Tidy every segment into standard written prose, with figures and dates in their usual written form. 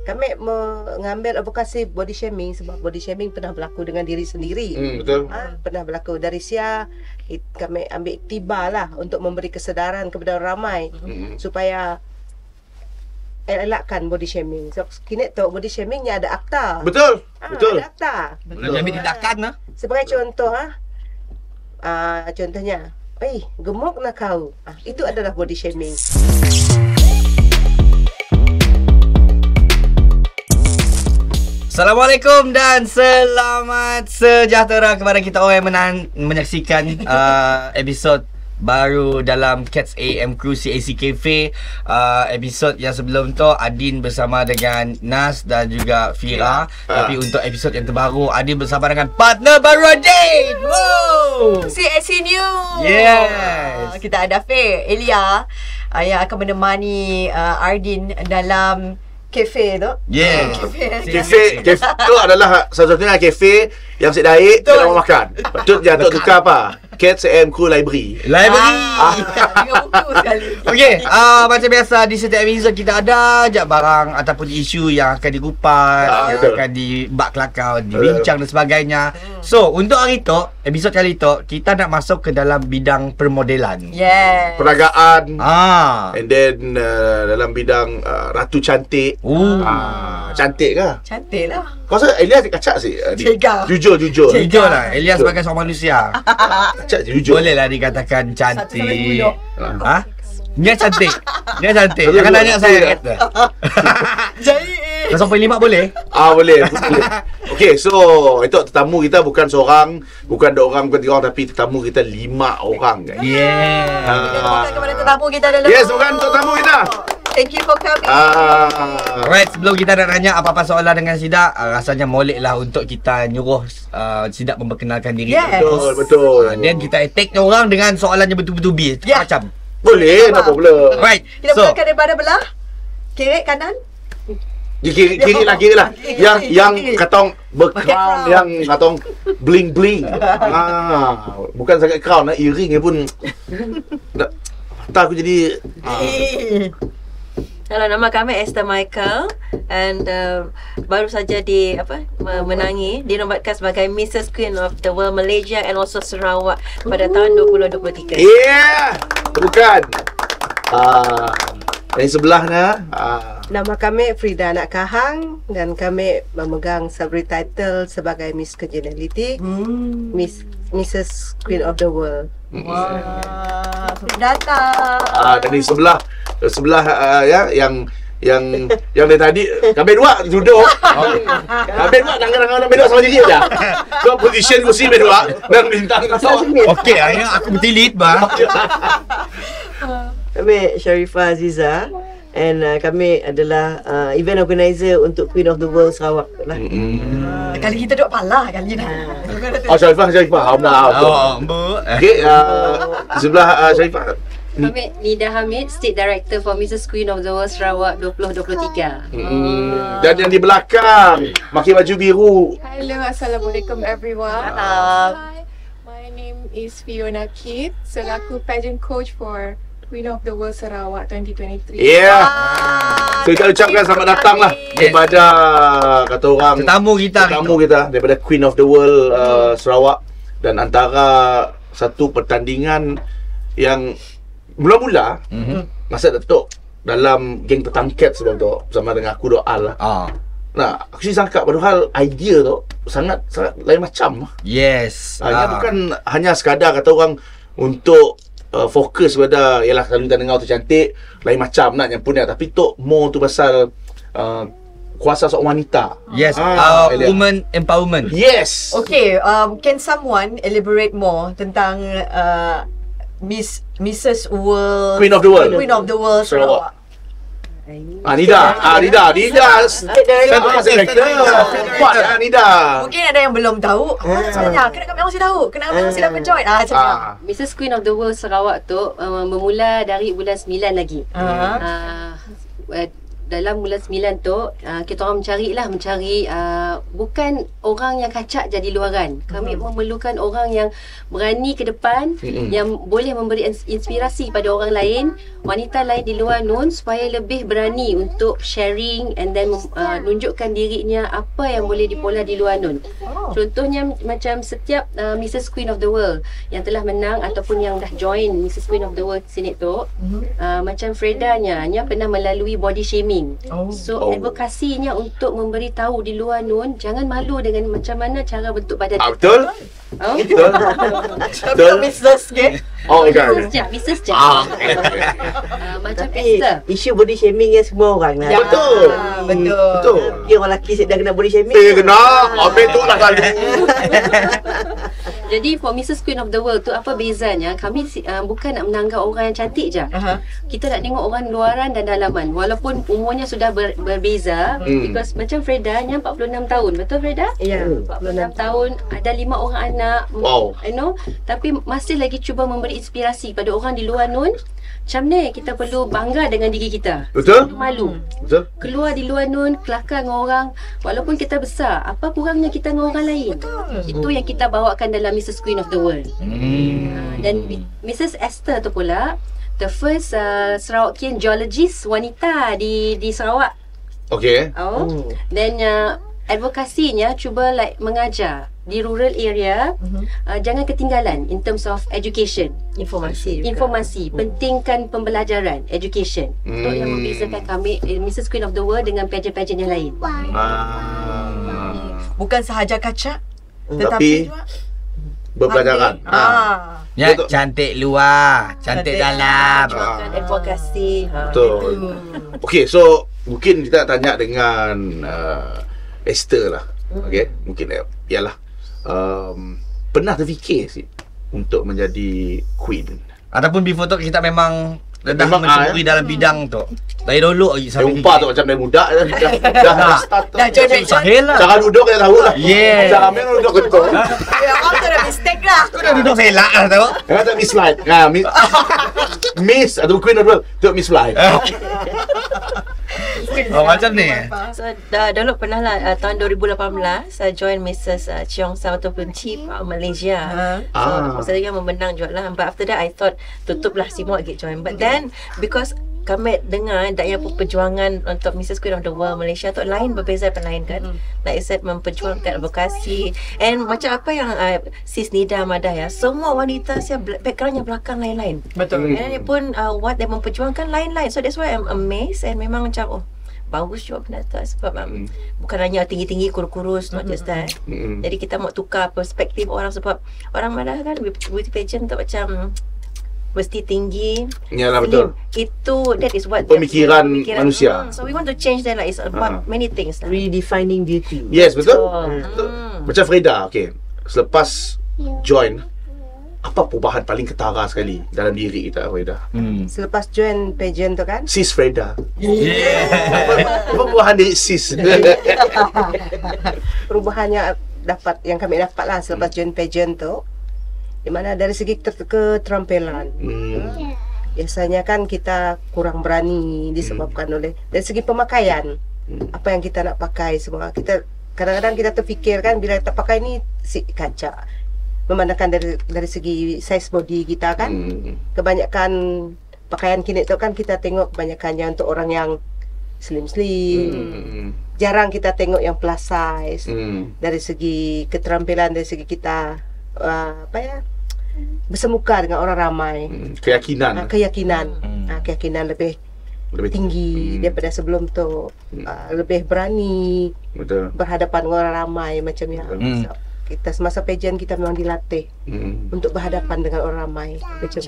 kami mengambil advokasi body shaming sebab body shaming pernah berlaku dengan diri sendiri. Betul. Pernah berlaku. Dari sia kami ambil tiba lah untuk memberi kesedaran kepada ramai supaya elakkan body shaming. So, kini tu body shamingnya ada akta. Betul. Betul. Ada akta. Boleh ambil tindakan lah. Sebagai contoh contohnya, gemuk nak kau. Itu adalah body shaming. Assalamualaikum dan selamat sejahtera kepada kita orang yang menyaksikan episod baru dalam Cats AM Crew CAC Cafe. Episod yang sebelum tu Adin bersama dengan Nas dan juga Fira. Tapi untuk episod yang terbaru Adin bersama dengan partner baru Adin. Wow. CAC News. Yes. Kita ada Elia yang akan menemani Ardin dalam kafe tu. Yeah. Kafe tu adalah salah satunya kafe yang Cik Daik tidak mau makan. Betul dia nak tukar apa? Cats AM Crew Library. Dengan buku sekali. Okey, macam biasa di setiap episod kita ada je barang ataupun isu yang akan dikupas, yang betul. akan dibak kelakar, dibincang dan sebagainya. So, untuk hari tu, episod kali tu, kita nak masuk ke dalam bidang permodelan. Yes. Perniagaan. Ah. And then dalam bidang Ratu Cantik. Cantik ke? Cantik lah. Kau rasa Elias kacak sih? Cegah. Jujur. Jujur lah, Elias sebagai seorang manusia. Kacak jujur. Boleh lah dikatakan cantik. 1-10. Ha? Dia cantik. Dia cantik. Jangan tanya saya kata. Jadi 0.5 boleh? Boleh. Okey, so itu tetamu kita bukan seorang, bukan 2 orang, bukan 3 orang, tapi tetamu kita 5 orang. Yeah. kita kepada tetamu kita dulu. Yes, bukan untuk tetamu kita. Thank you for coming. Alright, sebelum kita nak tanya apa-apa soalan dengan Sidak, rasanya molek lah untuk kita nyuruh Sidak memperkenalkan diri. Yes. Betul. Dan kita attack orang dengan soalan yang betul-betul bis. Yeah. Macam. Boleh, tak problem. Right. Kita So, mulakan daripada belah kiri kanan. Kiri lah. Yang katong bercrown, yang katong bling-bling. Bukan sangat crown, earring pun. Mata aku jadi Hello, nama kami Esther Michael and baru saja menangi dinobatkan sebagai Mrs. Queen of the World Malaysia and also Sarawak pada tahun 2023. yeah, bukan. Yang sebelahnya Nama kami Frida Anak Kahang dan kami memegang subtitle sebagai Miss Congeniality, Mrs. Queen of the World. Wah, datang. dan di sebelah yang dari tadi kami 2 duduk. Kami 2 tangan kami 2 sama diri aja. So position kursi kami 2 dan bintang kau. okey, akhirnya aku bertilit bah. Kami Sharifah Aziza and kami adalah event organizer untuk Queen of the World Sarawak lah. Kali kita duduk palah kali ni. Sharifah. Okey, sebelah Sharifah. Kami Nida Hamid, State Director for Mrs. Queen of the World Sarawak 2023. Dan yang di belakang pakai baju biru. Hello, Assalamualaikum everyone. Hi, my name is Fiona Kid, selaku pageant coach for Queen of the World Sarawak 2023. Yeah. So kita ucapkan selamat datang lah kepada kata orang Tetamu kita. daripada Queen of the World Sarawak, dan antara satu pertandingan yang mula-mula masa Datuk dalam geng Tetangkat sebelum tu bersama dengan aku Doal lah. Nah, aku sih sangka padahal idea tu sangat lain macam. Yes. Ia bukan hanya sekadar kata orang untuk fokus pada ialah kalau kita dengar tu cantik, lain macam nak yang punya, tapi tu more tu pasal kuasa seorang wanita. Yes, woman empowerment. Yes. Okay, can someone elaborate more tentang Mrs. World, Queen of the World. Queen of the World Sarawak. Nida. Kuat Nida. Mungkin ada yang belum tahu. Sebenarnya kenapa kami mesti tahu? Kenapa kami mesti dapat join? Mrs. Queen of the World Sarawak tu bermula dari bulan 9 lagi. dalam bulan 9 tu kita orang mencari bukan orang yang kacak jadi luaran. Kami memerlukan orang yang berani ke depan, yang boleh memberi inspirasi pada orang lain, wanita lain di luar Nun, supaya lebih berani untuk sharing and then nunjukkan dirinya apa yang boleh dipolah di luar Nun. Contohnya macam setiap Mrs. Queen of the World yang telah menang ataupun yang dah join Mrs. Queen of the World sini tu, macam Fredanya pernah melalui body shaming. So advokasinya untuk memberitahu di luar Nun, jangan malu dengan macam mana cara bentuk badan. Betul? Betul? Betul? Mrs. ke? Oh, okay. Mrs. Je. Macam Esther. Isu body shaming yang semua orang lah. Betul. Betul. Dia orang lelaki dah kena body shaming. Kena. Habis tu lah kali. Jadi for Mrs. Queen of the World tu, apa bezanya? Kami bukan nak menanggap orang yang cantik je. Kita nak tengok orang luaran dan dalaman. Walaupun umurnya sudah berbeza. Because macam Fredanya 46 tahun. Betul Freda? Ya, 46 tahun. Ada 5 orang anak. Wow. You know? Tapi masih lagi cuba memberi inspirasi pada orang di luar Nun. Macam ni kita perlu bangga dengan diri kita. Betul? Malu. Betul? Keluar di luar Nun, kelakar dengan orang. Walaupun kita besar, apa kurangnya kita dengan orang lain? Itu yang kita bawakan dalam Mrs. Queen of the World. Dan Mrs. Esther tu pula, the first Sarawakian geologist wanita di Sarawak. Okay. Dan advokasinya cuba mengajar di rural area, jangan ketinggalan in terms of education. Informasi. Pentingkan pembelajaran, education. Itu yang membezakan kami Mrs. Queen of the World dengan pageant-pageant yang lain. Bukan sahaja kacak, Tapi berpelajaran. Ya, cantik luar, cantik dalam. Advokasi. Betul. Okay, so mungkin kita nak tanya dengan Esther lah. Okay, mungkin ialah pernah terfikir sih untuk menjadi queen? Ataupun before tu kita memang dah Memang, mencuri dalam bidang tu. Dari dulu lagi Saya umpah tu macam dari muda dah start. Dah join. Sahil lah. Cara duduk kita tahu lah. Yeah. Cara main duduk betul. Orang tu dah mistake lah. Aku dah duduk selak lah tau. Yang tak Miss Life. Miss atau Queen of the World tu Miss Life. Oh macam ni. So dulu pernah lah tahun 2018 saya join Mrs. Cheong Sam ataupun Chief Malaysia. So saya yang memenang juga lah. But after that I thought tutuplah semua lagi join. But then because kami dengar daya perjuangan untuk Mrs. Queen of the World Malaysia tu lain, berbeza daripada lain kan. Like I said, memperjuangkan advokasi. And macam apa yang Sis Nida Madah ya, semua wanita saya backgroundnya belakang lain-lain. Betul. And dia pun what dia memperjuangkan lain-lain. So that's why I'm amazed. And memang macam bagus juga benda tu sebab bukan hanya tinggi-tinggi kurus-kurus, not just that. Jadi kita mau tukar perspektif orang sebab orang Madah kan beauty pageant tu macam mesti tinggi. Yalah betul. Itu that is what Pemikiran manusia. So we want to change that lah. It's about many things lah. Redefining beauty. Yes, betul. Betul. Macam Freda, okay. Selepas join, apa perubahan paling ketara sekali dalam diri kita, Freda? Selepas join pageant tu kan, Sis Freda. Apa perubahan diri sis? perubahannya yang kami dapat lah selepas join pageant tu, di mana dari segi keterampilan. Biasanya kan kita kurang berani disebabkan oleh dari segi pemakaian. Apa yang kita nak pakai semua. Kita kadang-kadang kita terfikir kan bila kita pakai ni si kaca. Memandangkan dari segi size body kita kan. Kebanyakan pakaian kini tu kan kita tengok kebanyakannya untuk orang yang slim. Jarang kita tengok yang plus size. Dari segi keterampilan, dari segi kita bersemuka dengan orang ramai. Keyakinan. Keyakinan lebih tinggi daripada sebelum tu. Lebih berani. Betul. Berhadapan dengan orang ramai macam yang kita semasa pageant kita memang dilatih untuk berhadapan dengan orang ramai macam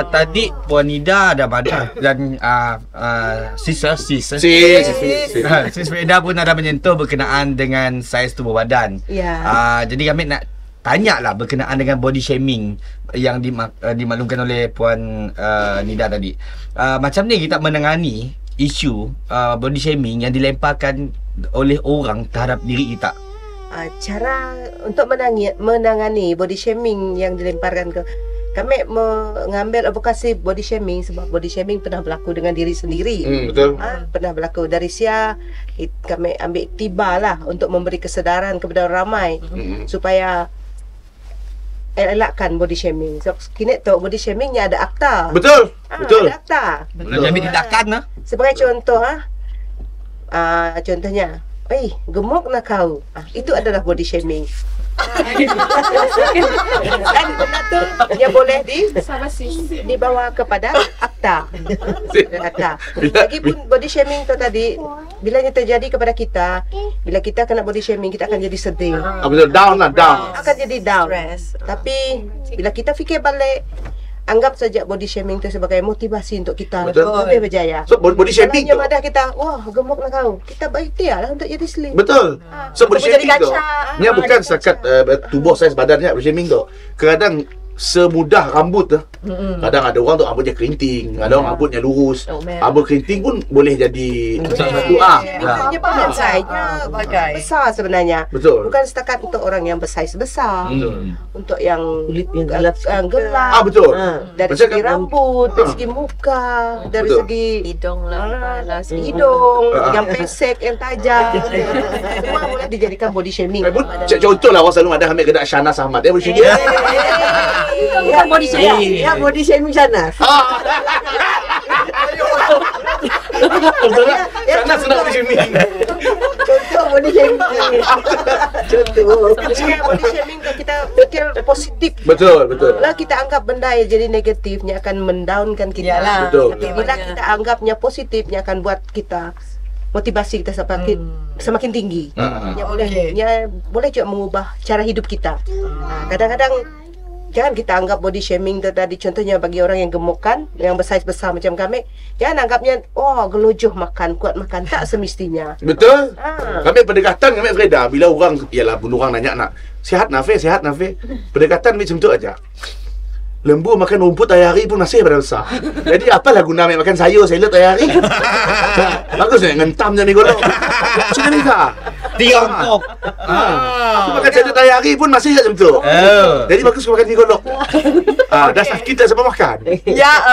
tadi Puan Nida ada pada dan Sis Freda pun ada menyentuh berkenaan dengan saiz tubuh badan. Jadi kami nak tanya lah berkenaan dengan body shaming yang dimaklumkan oleh Puan Nida tadi. Macam ni kita menangani isu body shaming yang dilemparkan oleh orang terhadap diri kita. Cara untuk menangani body shaming yang dilemparkan ke kami mengambil advokasi body shaming sebab body shaming pernah berlaku dengan diri sendiri. Betul. Pernah berlaku. Dari sia kami ambil tiba lah untuk memberi kesedaran kepada ramai supaya elakkan body shaming. So, kini tahu body shamingnya ada akta. Betul. Betul. Ada akta. Nak ambil tindakan lah. Sebagai contoh contohnya, gemuk nak kau. Itu adalah body shaming. Dan benda tu dia boleh dibawa kepada akta. Lagipun body shaming tu tadi, bila ia terjadi kepada kita, bila kita kena body shaming, kita akan jadi sedih. Betul, down lah, down. Akan jadi down. Stress. Tapi bila kita fikir balik, anggap saja body shaming itu sebagai motivasi untuk kita lebih berjaya. So body shaming tu, kalau madah kita, wah gemuk lah kau, kita berikhtiar lah untuk jadi slim. betul. So body shaming tu, ni bukan setakat tubuh saiz badannya. Body shaming tu kadang semudah rambut tu. Kadang ada orang tu rambutnya kerinting, ada orang rambutnya lurus. Rambut kerinting pun boleh jadi satu Dia pun saiznya besar sebenarnya. Betul. Bukan setakat untuk orang yang bersaiz besar. Untuk yang Kulit yang gelap. betul. Dari Macam segi rambut, dari segi muka, dari Betul. segi Hidung lah, hidung, yang pesek, yang tajam. Semua boleh dijadikan body shaming. Contoh lah, orang selalu ada ambil kedak Shahnaz Ahmad. Dia body shaming. Ya, body shaming. Ya, body shaming sana. Shahnaz senang body shaming. Contoh body shaming. Contoh. Body shaming kita fikir positif. Betul, betul. Kalau kita anggap benda yang jadi negatifnya akan mendownkan kita. Betul. Tapi bila kita anggapnya positifnya akan buat kita motivasi kita semakin tinggi. Dia boleh juga mengubah cara hidup kita. Kadang-kadang jangan kita anggap body shaming tu tadi, contohnya bagi orang yang gemuk kan, yang bersaiz besar macam kami, jangan anggapnya gelojoh makan, kuat makan. Tak semestinya. Betul. Kami pendekatan kami beredar bila orang, ialah orang nanya nak sihat Nafi, sihat Nafi. Pendekatan macam tu aja. Lembu makan rumput hari-hari pun masih pada besar. Jadi apalah guna ambil makan sayur, salad hari-hari? Bagus ni, ngentam je ni golok. Macam ni tak? Tiongkok. Aku makan salad hari-hari pun masih macam tu. Jadi bagus aku makan ni golok. Dah sakit tak sebab makan.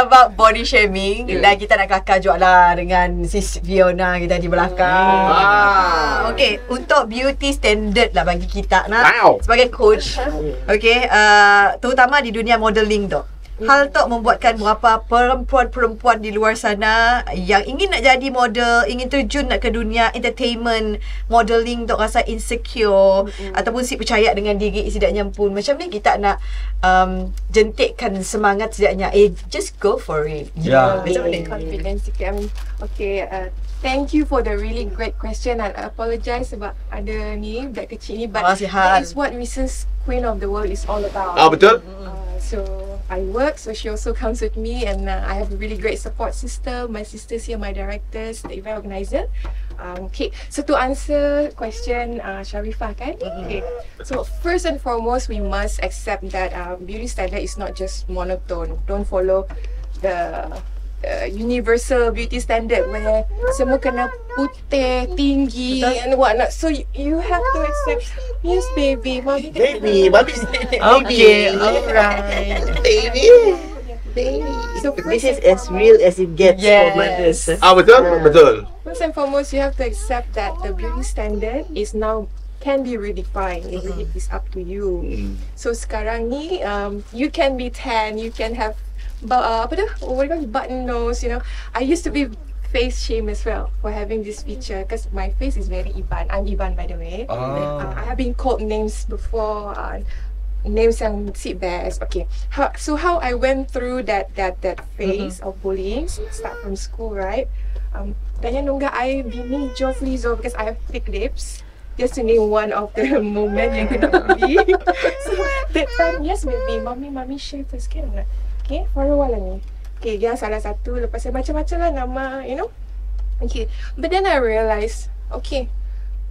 About body shaming. Dan kita nak kelakar juga lah dengan Sis Fiona kita di belakang. Okay, untuk beauty standard lah bagi kita sebagai coach. Okay, terutama di dunia modeling tu. Hal tu membuatkan beberapa perempuan-perempuan di luar sana yang ingin nak jadi model, ingin terjun nak ke dunia entertainment, modeling tu rasa insecure ataupun si percaya dengan diri setidaknya pun. Macam ni kita nak jentikkan semangat setidaknya. Just go for it. Confidence. Thank you for the really great question. I apologize sebab ada ni budak kecil ni, but that is what Mrs. Queen of the World is all about. Betul. So I work, so she also comes with me, and I have a really great support system. My sisters here, my directors, the event organizer. Okay, so to answer question Sharifah kan? Okay, so first and foremost, we must accept that beauty standard is not just monotone. Don't follow the universal beauty standard where semua kena putih, tinggi and whatnot. So you have to accept, yes baby, mommy. Baby. Okay, alright. Baby. So this is as real as it gets for mothers. Betul. First and foremost, you have to accept that the beauty standard is now can be redefined. It is up to you. So sekarang ni, you can be tan, you can have button nose, you know. I used to be face shame as well for having this feature because my face is very Iban. I'm Iban, by the way. I have been called names before, names yang sit best. Okay, so how I went through that phase of bullying, start from school, right? Tanya nunggu I bini Joffrey Zo because I have thick lips. Just to name one of the moment yang kena bully. So that time, yes maybe mommy share first kan. Okay, for a while ni. Okay, dia salah satu. Lepas saya macam-macam lah nama, you know. Okay, but then I realised, okay,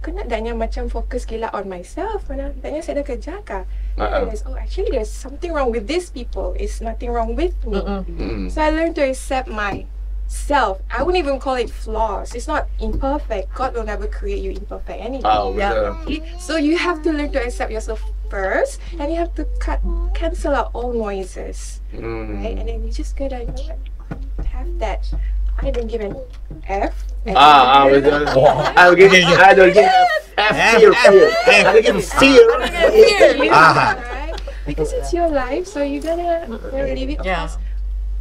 kena danya macam fokus gila on myself. Danya saya dah kerja kah? I realised, actually there's something wrong with these people. It's nothing wrong with me. So I learned to accept myself. I wouldn't even call it flaws. It's not imperfect. God will never create you imperfect anyway. Okay. So you have to learn to accept yourself first, and you have to cancel out all noises, right? And then you just gotta, you know, have that. I don't give an F. Betul. I don't give F. I don't give fear. Right? Because it's your life, so you gotta live it fast.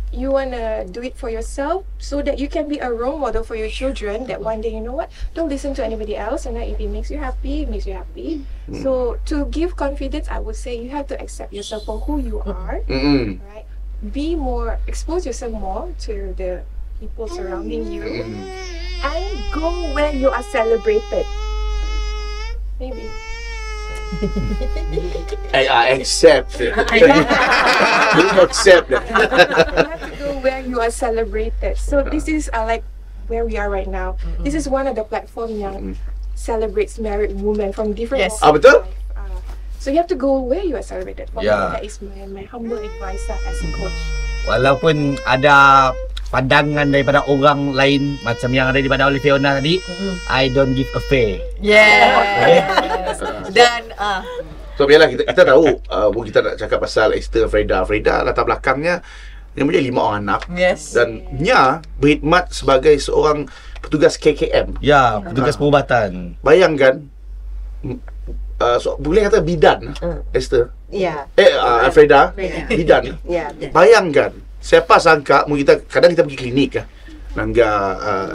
You wanna do it for yourself so that you can be a role model for your children. That one day, you know what? Don't listen to anybody else, and if it makes you happy, it makes you happy. So to give confidence, I would say you have to accept yourself for who you are. Right? Be more, expose yourself more to the people surrounding you, and go where you are celebrated. Maybe. I accept it. You accept it. You have to go where you are celebrated. So this is like where we are right now. This is one of the platform yang celebrates married women from different walks of betul? life. So you have to go where you are celebrated. For me, that is my humble advice as a coach. Walaupun ada pandangan daripada orang lain macam yang ada daripada oleh Fiona tadi, I don't give a fair. Dan So biarlah kita tahu kita nak cakap pasal Esther Freda latar belakangnya dia punya 5 orang anak. Dan Nya berkhidmat sebagai seorang petugas KKM. Ya, petugas perubatan. Bayangkan boleh kata bidan Esther. Ya. Freda bidan. Ya. Bayangkan, siapa sangka kita kadang kita pergi klinik kan. Nangga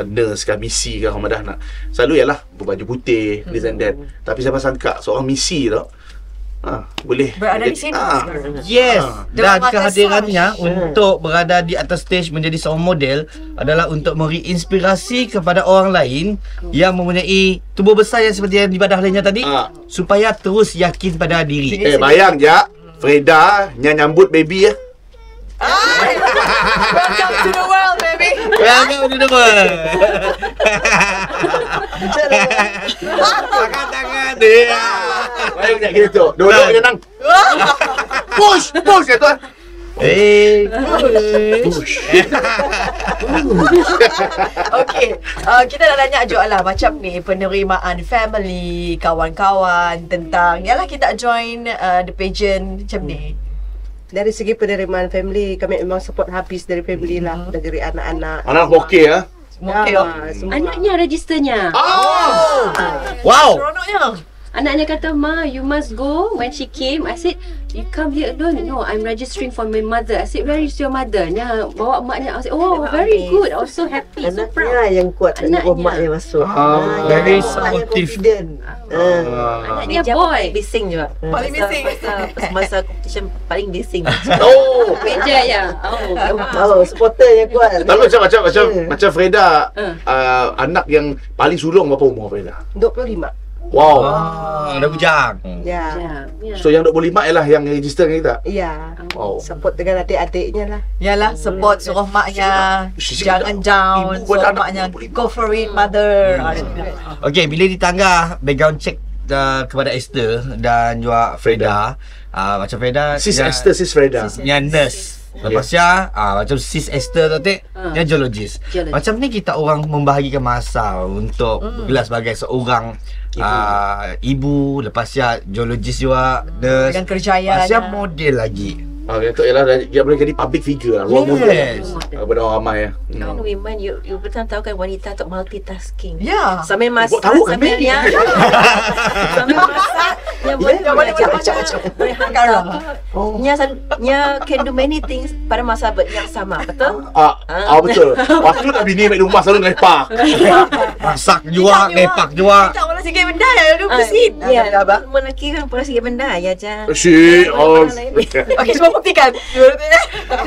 nurse kan, misi kan, orang dah nak selalu ialah berbaju putih, this and that. Tapi siapa sangka seorang misi tu boleh berada di sini. Yes. Dan kehadirannya untuk berada di atas stage menjadi seorang model adalah untuk memberi inspirasi kepada orang lain yang mempunyai tubuh besar yang seperti yang dibadah lainnya tadi, supaya terus yakin pada diri. Bayang je Freda nyambut baby ya. Welcome to the world, baby. Welcome to the world. Tangan dia. Bayang tak gitu. Duduk je nang. Push ya tuan. Push. Okay, kita nak tanya Jok lah macam ni penerimaan family, kawan-kawan tentang yalah kita join the pageant macam ni. Dari segi penerimaan family, kami memang support habis dari family lah, dari anak-anak. Anak okey ya. Okey. Anaknya registernya. Wow. Seronoknya. Anaknya kata, Ma, you must go. When she came, I said, you come here alone? No, I'm registering for my mother. I said, where is your mother? Nya, bawa maknya. I said, oh, very good. I was so happy, so proud. Anaknya yang kuat, Anaknya. maknya masuk. Very supportive. Anaknya boy. Bising juga. Paling bising. Masa competition paling bising. Meja ya. Supporter yang kuat. Tapi macam Freda, anak yang paling sulung berapa umur Freda? 25. Wow. Dah bujang. Ya. So yang 25 ialah yang register dengan kita. Ya. Wow. Support dengan adik-adiknya lah. Yalah, support suruh maknya jangan down, suruh maknya go for it, mother. Okay, bila ditangga background check kepada Esther dan juga Freda, macam Freda Sis Freda. yang nurse. Lepas macam sis Esther tu dia geologist. Macam ni kita orang membahagikan masa untuk bergelar sebagai seorang ibu, lepas dia geologist juga, nurse, dengan kerjaya lepas dia model lagi. Itu ialah dia boleh jadi public figure lah. Yes. Kepada orang ramai ya. Kan women, you betul tahu kan wanita tu multitasking. Ya. Sambil masak, tahu kan, sambil yang sambil masak, dia boleh boleh hantar. Nya can do many things pada masa yang sama, betul? Betul. Waktu nak bini ambil rumah selalu lepak. Masak juga, lepak juga. Tak boleh sikit benda ya, duduk mesin. Ya, lelaki kan pula sikit benda ya je. Okey, semua buktikan.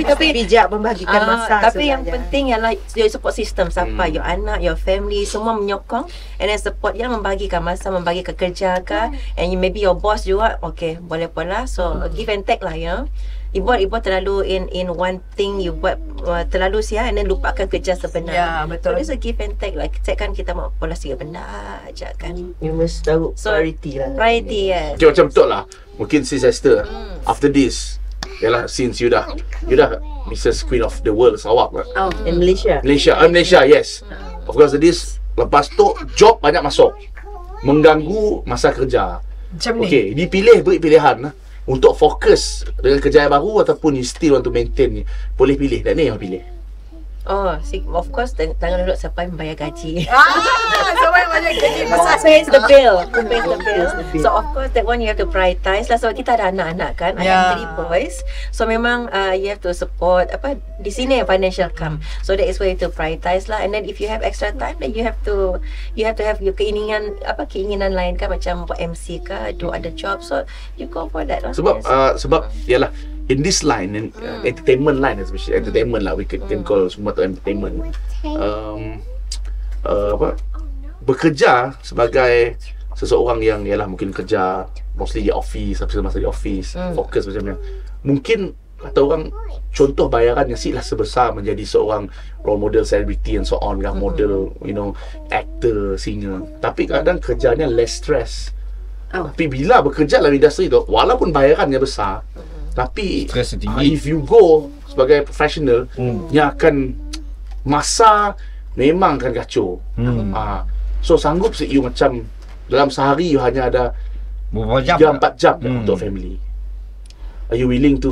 Tapi bijak membahagikan masa. Tapi yang penting ialah your support system. Siapa, your anak, your family, semua menyokong and then support yang membagikan masa, membagikan kerja ke, and maybe your boss juga, okay, boleh pula. So give and take lah ya. Ibu terlalu in one thing, you buat terlalu sia and then lupakan kerja sebenar. Ya, betul. So it's a give and take lah. Kan kita mau pola sikit benda aja kan. You must tahu priority lah. Priority, yes. Okay, macam betul lah. Mungkin Sis Esther after this, yalah, since you dah Mrs. Queen of the World Sarawak lah. In Malaysia. Malaysia, yes. Of course this, lepas tu job banyak masuk, mengganggu masa kerja. Macam ni. Okay, beri pilihan lah. Untuk fokus dengan kerja yang baru ataupun you still want to maintain ni. Boleh pilih. Dan ni yang pilih. Oh, of course, tangan duduk siapa yang membayar gaji. Siapa yang banyak gaji Who pays the bill? Who pays the bill? So of course that one you have to prioritize lah. Sebab kita ada anak-anak kan. I have 3 boys. So memang you have to support di sini financial come. So that is where you have to prioritize lah. And then if you have extra time, then you have to have your keinginan lain kan, macam buat MC ke, do other job. So you go for that lah. Sebab yalah, in this line, entertainment line especially, entertainment lah, we can call semua tu entertainment. Bekerja sebagai seseorang yang ialah mungkin kerja mostly di office, masa di office, fokus macam ni. Mungkin kata orang, contoh bayaran yang siklah sebesar menjadi seorang role model, celebrity and so on kan, model, actor, singer. Tapi kadang kerjanya less stress. Tapi bila bekerja dalam industri tu, walaupun bayarannya besar, tapi if you go sebagai professional, dia akan masa memang akan kacau. So sanggup you macam dalam sehari you hanya ada 3-4 jam untuk family. Are you willing to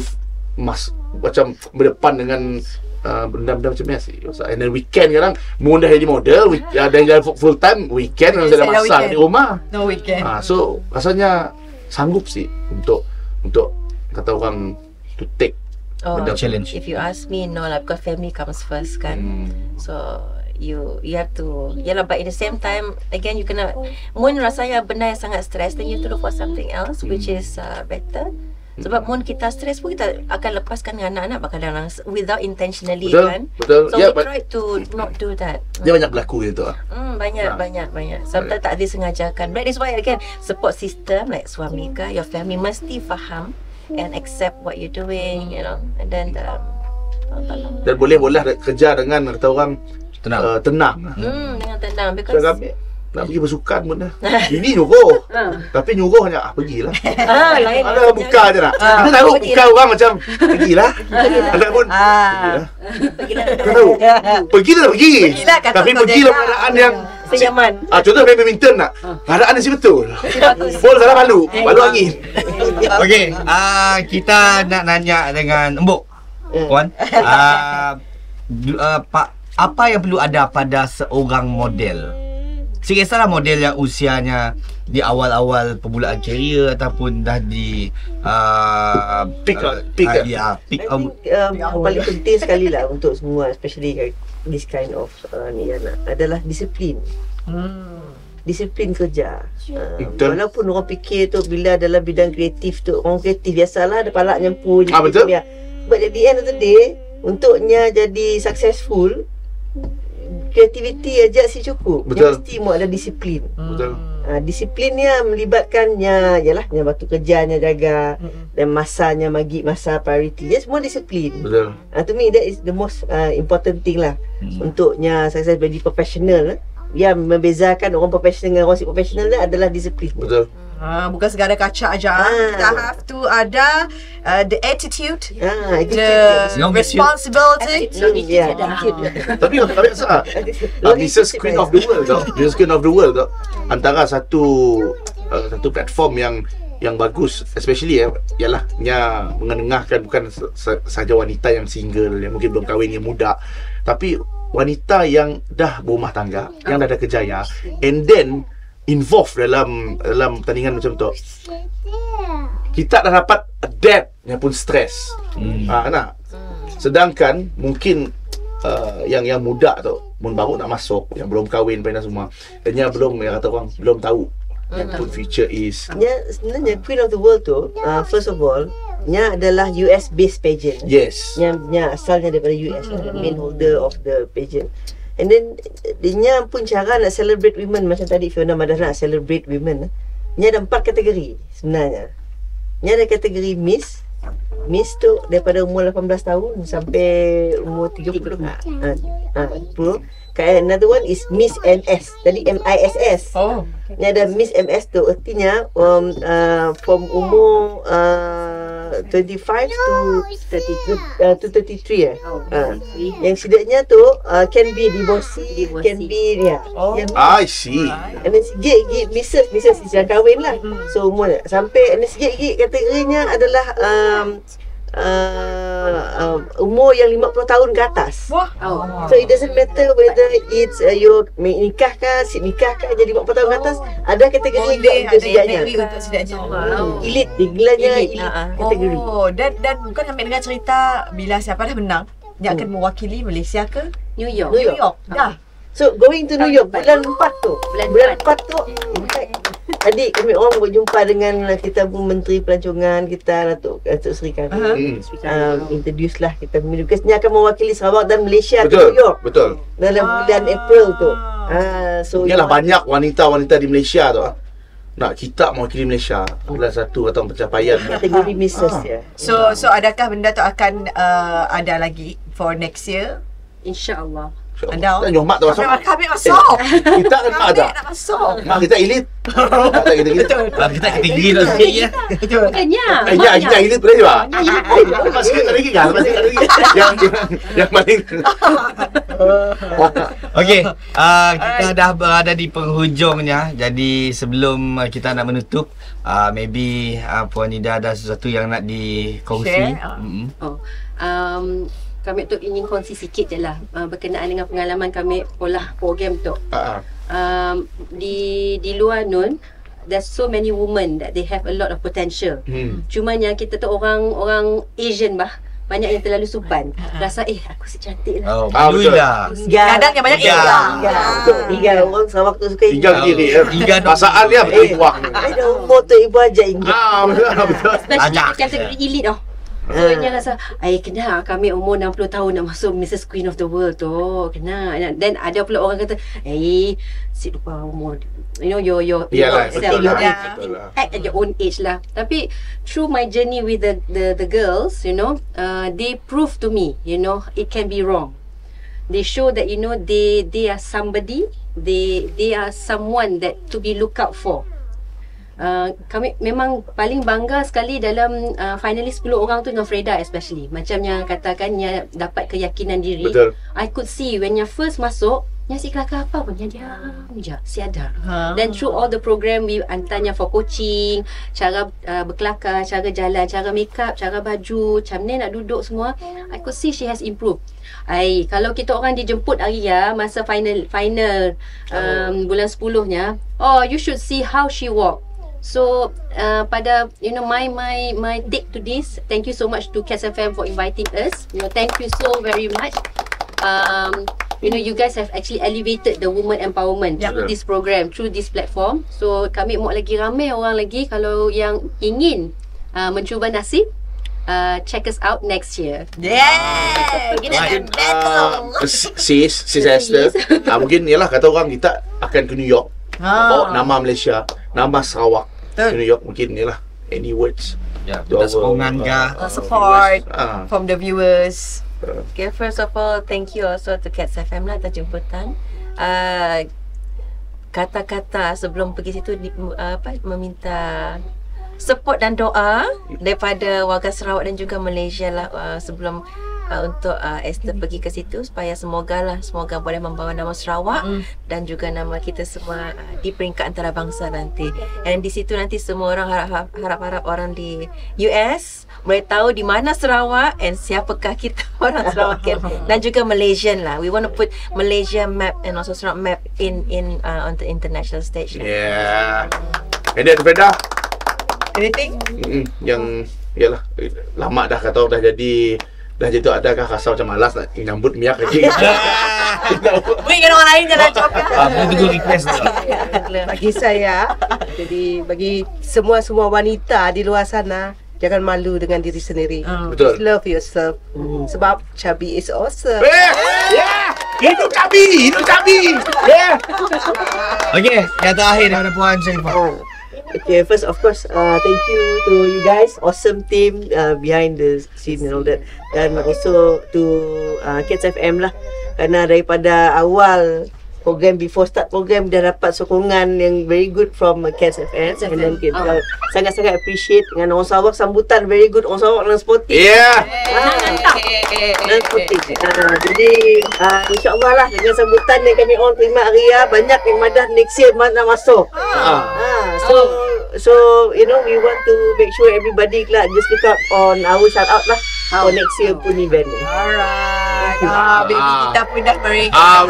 macam berdepan dengan benda-benda macam ni sih? And then weekend kadang mudah jadi model, dan jadi full time, weekend kalau ada masa di rumah. No weekend. So rasanya sanggup sih untuk kata orang to take the challenge. If you ask me, no lah, because family comes first kan. So you have to, yalah, but at the same time again you kena, mun rasanya benda yang sangat stress, then you have to look for something else which is better. Sebab mun kita stres pun kita akan lepaskan dengan anak-anak kadang-kadang without intentionally. Betul, kan. Betul. So we try to not do that. Dia banyak berlaku gitu lah. Banyak. Sometimes tak disengajakan. That is why again support system like suami ke, your family mesti faham and accept what you're doing, and then dan boleh kerja dengan kata orang tenang. Dengan tenang, because nak pergi bersukan pun dah. Ini nyuruh. Tapi nyuruh hanya pergilah. Lain. Ada buka je nak. Kita tahu buka orang macam pergilah. Ada pun pergilah. Kita tahu. Pergilah. Tapi pergi dalam keadaan yang senyaman. Contoh main badminton nak. Keadaan yang betul. Bol salah balu angin. Okey, kita nak nanya dengan Embok. Puan. Apa yang perlu ada pada seorang model? Kisahlah model yang usianya di awal-awal permulaan karier ataupun dah di peak. Paling penting sekali lah untuk semua, especially this kind of ni anak, adalah disiplin. Disiplin kerja. Walaupun orang fikir tu bila dalam bidang kreatif tu, orang kreatif biasalah ada palak nyempu je. Betul. But at the end of the day, untuknya jadi successful, kreativiti aja sih cukup. Yang mesti mau ada disiplin. Betul. Disiplinnya melibatkannya ialah batu kerjanya jaga, dan masanya masa priority. Dia semua disiplin. Betul. To me that is the most important thing lah. Untuknya saya jadi profesional. Yang membezakan orang profesional dengan orang si profesional adalah disiplin. Betul. Bukan sekadar kaca aja. Kita have to ada the attitude, the responsibility. Tapi biasa Mrs. Queen of the World tau. Mrs. Queen of the World tau. Antara satu platform yang bagus, especially ialah nya mengenengahkan bukan sahaja wanita yang single, yang mungkin belum kahwin, yang muda, tapi wanita yang dah berumah tangga, yang dah ada kerjaya, and then involved dalam pertandingan macam tu. Kita dah dapat adapt yang pun stres. Sedangkan mungkin yang muda tu, mun baru nak masuk, yang belum kahwin dan semua, dan yang kata orang belum tahu yang pun future is. Sebenarnya Queen of the World tu, first of all, nya adalah US based pageant. Yes. Nya asalnya daripada US lah, main holder of the pageant. And then dia pun cara nak celebrate women, macam tadi Fiona Madah nak celebrate women. Nya ada 4 kategori sebenarnya. Nya ada kategori Miss tu daripada umur 18 tahun sampai umur 30. Another one is Miss MS. Tadi MISS. Ni ada Miss MS tu artinya from umur 25 to 33 yang sidaknya tu can be divorcee, can be I see. and then sikit Mrs dah kahwin lah. So umur sampai, and then sikit kategorinya adalah umur yang 50 tahun ke atas. So it doesn't matter whether it's you nikah kah, nikah kah, jadi 50 tahun ke atas, ada kategori untuk sidaknya. Elite, digelanya elite kategori. Dan bukan ambil dengan cerita bila siapa dah menang, dia akan mewakili Malaysia ke New York. Dah. So going to New York bulan 4 tu. Bulan 4 tu, in fact, tadi kami orang berjumpa dengan kita pun Menteri Pelancongan kita, Datuk Seri kami. Introduce lah kita, because ni akan mewakili Sarawak dan Malaysia ke New York. Betul. Dalam bulan April tu. So Yalah banyak wanita-wanita di Malaysia tu. Nak kita mewakili Malaysia adalah satu atau pencapaian. kategori Mrs. ya. So adakah benda tu akan ada lagi for next year? InsyaAllah. Anda Tak nyomak tak masuk. Kami masuk. Kita kan mak tak. Nak masuk. Mak kita elit. Tak kita elit. Kita kategori lah sikit ya. Bukannya. Ya, kita elit boleh juga. Lepas sikit lagi kan? Lepas sikit lagi. Yang paling. Okey, kita dah berada di penghujungnya. Jadi sebelum kita nak menutup, maybe Puan Nida ada sesuatu yang nak dikongsi. Kami tu ingin kongsi sikit je lah berkenaan dengan pengalaman kami olah program tu. Di luar Nun, there's so many women that they have a lot of potential. Cuma yang kita tu orang Asian banyak yang terlalu supan. Rasa aku si cantik lah. Alhamdulillah. Kadang yang banyak Tiga orang Sarawak tu suka Tiga diri. Pasal dia betul buang. Ada umur tu ibu aja ingat. Betul. Especially kategori elite tau. So dia rasa kena kami umur 60 tahun nak masuk Mrs. Queen of the World tu. Kena. Dan ada pula orang kata si lupa umur. You know your act at your own age lah. Tapi through my journey with the girls, you know, they prove to me, you know, it can be wrong. They show that, you know, they are somebody, they are someone that to be look out for. Kami memang paling bangga sekali dalam finalis 10 orang tu dengan Freda especially. Macam yang katakan yang dapat keyakinan diri. Betul. I could see when yang first masuk, yang si kelakar apa pun, yang diam je, si ada. Then through all the program, we hantarnya for coaching, cara berkelakar, cara jalan, cara make up, cara baju, macam ni nak duduk semua. I could see she has improved. Kalau kita orang dijemput hari masa final bulan 10-nya, you should see how she walk. So pada you know my take to this, thank you so much to Cats FM for inviting us. You know, thank you so very much. You know, you guys have actually elevated the woman empowerment through this program, through this platform. So kami mau lagi ramai orang lagi kalau yang ingin mencuba nasib, check us out next year. Kita akan battle. Sis Esther, mungkin yalah kata orang kita akan ke New York. Bawa nama Malaysia, nama Sarawak ke New York. Mungkin ni lah. Any words? Kita sokongan Support from the viewers. Okay, first of all, thank you also to Cats FM lah atas jemputan. Kata-kata sebelum pergi situ meminta support dan doa daripada warga Sarawak dan juga Malaysia lah sebelum untuk Esther pergi ke situ, supaya semoga boleh membawa nama Sarawak dan juga nama kita semua di peringkat antarabangsa nanti. Dan di situ nanti semua orang harap orang di US boleh tahu di mana Sarawak and siapakah kita orang Sarawak dan juga Malaysian lah. We want to put Malaysia map and also Sarawak map in on the international stage. Yeah. And then Freda, Anything? Yang yalah lama dah kata dah jadi adakah rasa macam malas nak nyambut miak lagi. Berikan orang lain je nak cakap. Tunggu request tu. Bagi saya, jadi bagi semua wanita di luar sana, jangan malu dengan diri sendiri. Betul. Just love yourself. Sebab chubby is awesome. Yeah. Itu cabi. Yeah. Okey, kata akhir daripada Puan Sharifah. Okay, first of course, thank you to you guys, awesome team behind the scene and all that, and also to Cats FM lah, kerana daripada awal program before start program dah dapat sokongan yang very good from Cats FM, and then kita sangat-sangat appreciate dengan orang Sarawak, sambutan very good, orang Sarawak dan sporting. Dan sporting. Jadi insya-Allah lah dengan sambutan yang kami orang terima Aria, banyak yang madah next year nak masuk. So you know, we want to make sure everybody lah just look up on our shout out lah for next year pun event. Alright. Baby kita pun dah mereka.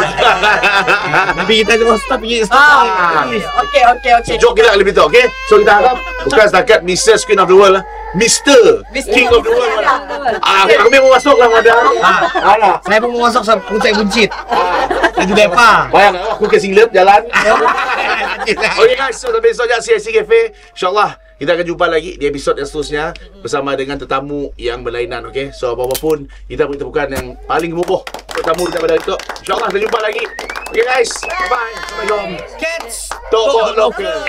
Tapi kita terus pergi Okay. Jok kita lebih tahu, okay? So kita harap bukan setakat Mrs. Queen of the World lah, Mr. King of the World lah. Kami mau masuk lah madam. Saya pun mau masuk puncak buncit. Itu depa. Bayang aku ke singlet jalan. Okay guys, so sampai besok CIC Cafe. InsyaAllah kita akan jumpa lagi di episod yang seterusnya bersama dengan tetamu yang berlainan, okay? So apa-apa pun kita beri tepukan yang paling gemuruh tetamu kita pada itu. InsyaAllah kita jumpa lagi. Okay guys, bye-bye. Assalamualaikum. Cats Talk Lokal.